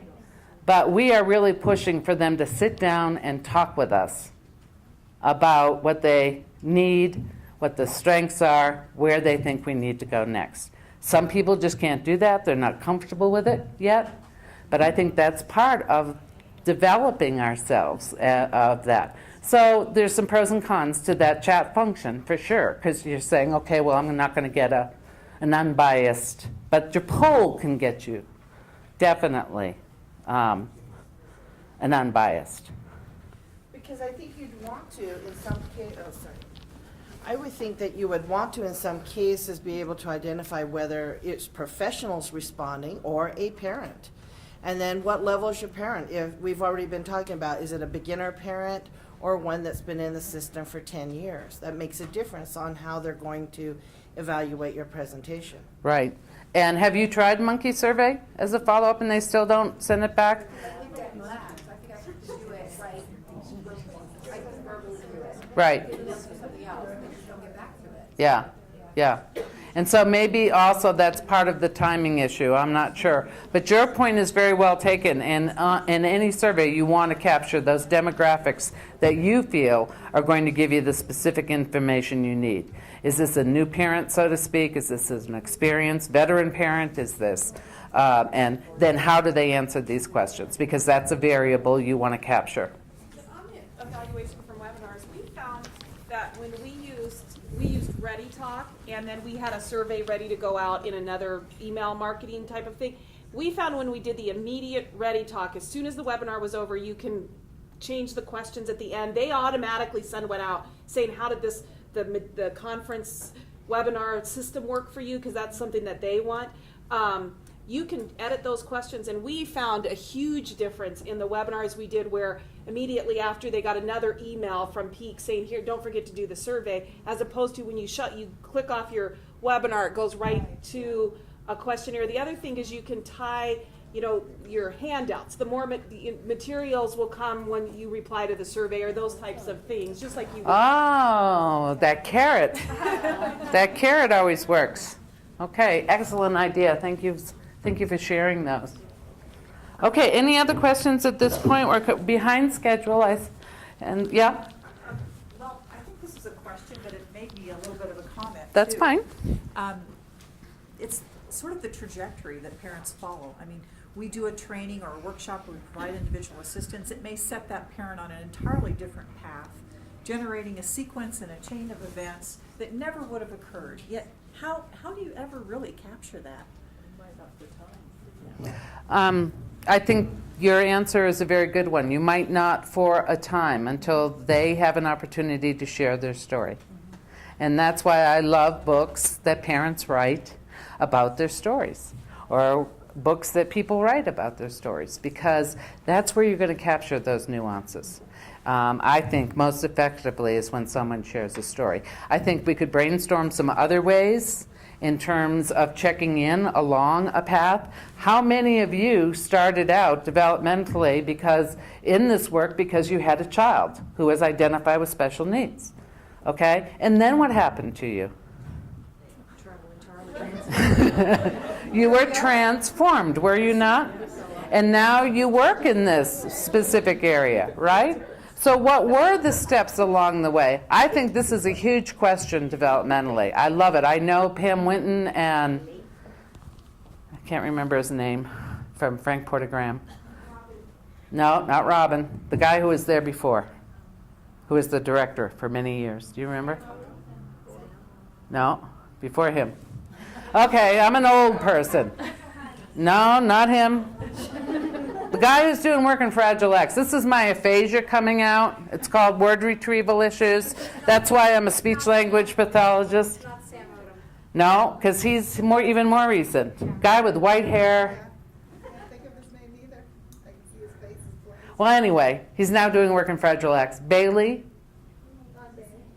but we are really pushing for them to sit down and talk with us about what they need, what the strengths are, where they think we need to go next. Some people just can't do that. They're not comfortable with it yet. But I think that's part of developing ourselves of that. So there's some pros and cons to that chat function, for sure, because you're saying, okay, well, I'm not going to get an unbiased, but your poll can get you, definitely, an unbiased. Because I think you'd want to, in some case, I would think that you would want to, in some cases, be able to identify whether it's professionals responding or a parent. And then what level is your parent? If we've already been talking about, is it a beginner parent or one that's been in the system for 10 years? That makes a difference on how they're going to evaluate your presentation. Right. And have you tried Monkey Survey as a follow-up and they still don't send it back? Right. Yeah, yeah. And so maybe also that's part of the timing issue. I'm not sure. But your point is very well taken. And in any survey, you want to capture those demographics that you feel are going to give you the specific information you need. Is this a new parent, so to speak? Is this an experienced veteran parent? Is this? And then how do they answer these questions? Because that's a variable you want to capture. On the evaluation from webinars, we found that when we used ReadyTalk, and then we had a survey ready to go out in another email marketing type of thing. We found when we did the immediate ReadyTalk, as soon as the webinar was over, you can change the questions at the end. They automatically send one out saying, how did the conference webinar system work for you? Because that's something that they want. You can edit those questions, and we found a huge difference in the webinars we did where immediately after they got another email from Peak saying, here, don't forget to do the survey, as opposed to when you click off your webinar, it goes right to a questionnaire. The other thing is you can tie, your handouts. The more materials will come when you reply to the survey or those types of things, just like you would. Oh, that carrot. That carrot always works. Okay, excellent idea. Thank you for sharing those. Okay, any other questions at this point? We're behind schedule. Well, I think this is a question, but it may be a little bit of a comment. That's too. fine. It's sort of the trajectory that parents follow. I mean, we do a training or a workshop where we provide individual assistance. It may set that parent on an entirely different path, generating a sequence and a chain of events that never would have occurred. Yet, how do you ever really capture that? I think your answer is a very good one. You might not for a time until they have an opportunity to share their story. And that's why I love books that parents write about their stories, or books that people write about their stories, because that's where you're going to capture those nuances. I think most effectively is when someone shares a story. I think we could brainstorm some other ways in terms of checking in along a path. How many of you started out developmentally because you had a child who was identified with special needs? Okay? And then what happened to you? You were transformed, were you not? And now you work in this specific area, right? So what were the steps along the way? I think this is a huge question developmentally. I love it. I know Pam Winton and I can't remember his name from Frank Portagram. No, not Robin. The guy who was there before, who was the director for many years. Do you remember? No, before him. Okay, I'm an old person. No, not him. The guy who's doing work in Fragile X. This is my aphasia coming out. It's called word retrieval issues. That's why I'm a speech language pathologist. No, because he's even more recent. Guy with white hair. I can't think of his name either. I can see his face is blank. Well, anyway, he's now doing work in Fragile X. Bailey?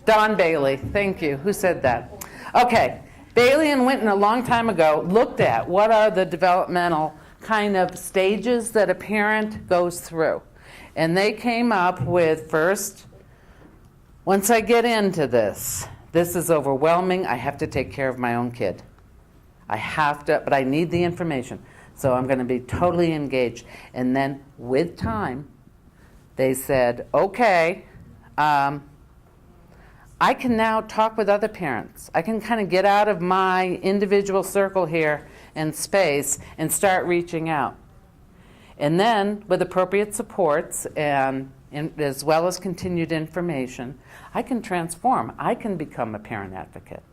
Don Bailey. Thank you. Who said that? Okay. Bailey and Winton a long time ago looked at what are the developmental kind of stages that a parent goes through. And they came up with, first, once I get into this is overwhelming, I have to take care of my own kid. I have to, but I need the information. So I'm going to be totally engaged. And then with time, they said, okay, I can now talk with other parents. I can kind of get out of my individual circle here and space and start reaching out. And then, with appropriate supports and as well as continued information, I can transform. I can become a parent advocate.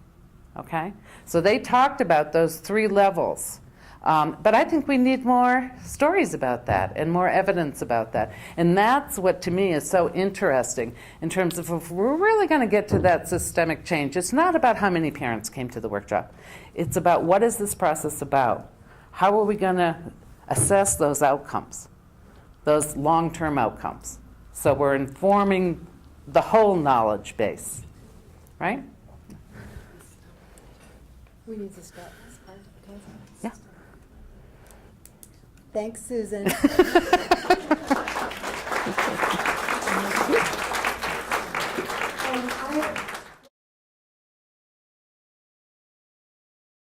Okay? So they talked about those 3 levels. But I think we need more stories about that and more evidence about that. And that's what, to me, is so interesting in terms of if we're really going to get to that systemic change. It's not about how many parents came to the workshop. It's about what is this process about? How are we going to assess those outcomes, those long-term outcomes? So we're informing the whole knowledge base, right? We need to start this part, okay? Yeah. Thanks, Susan.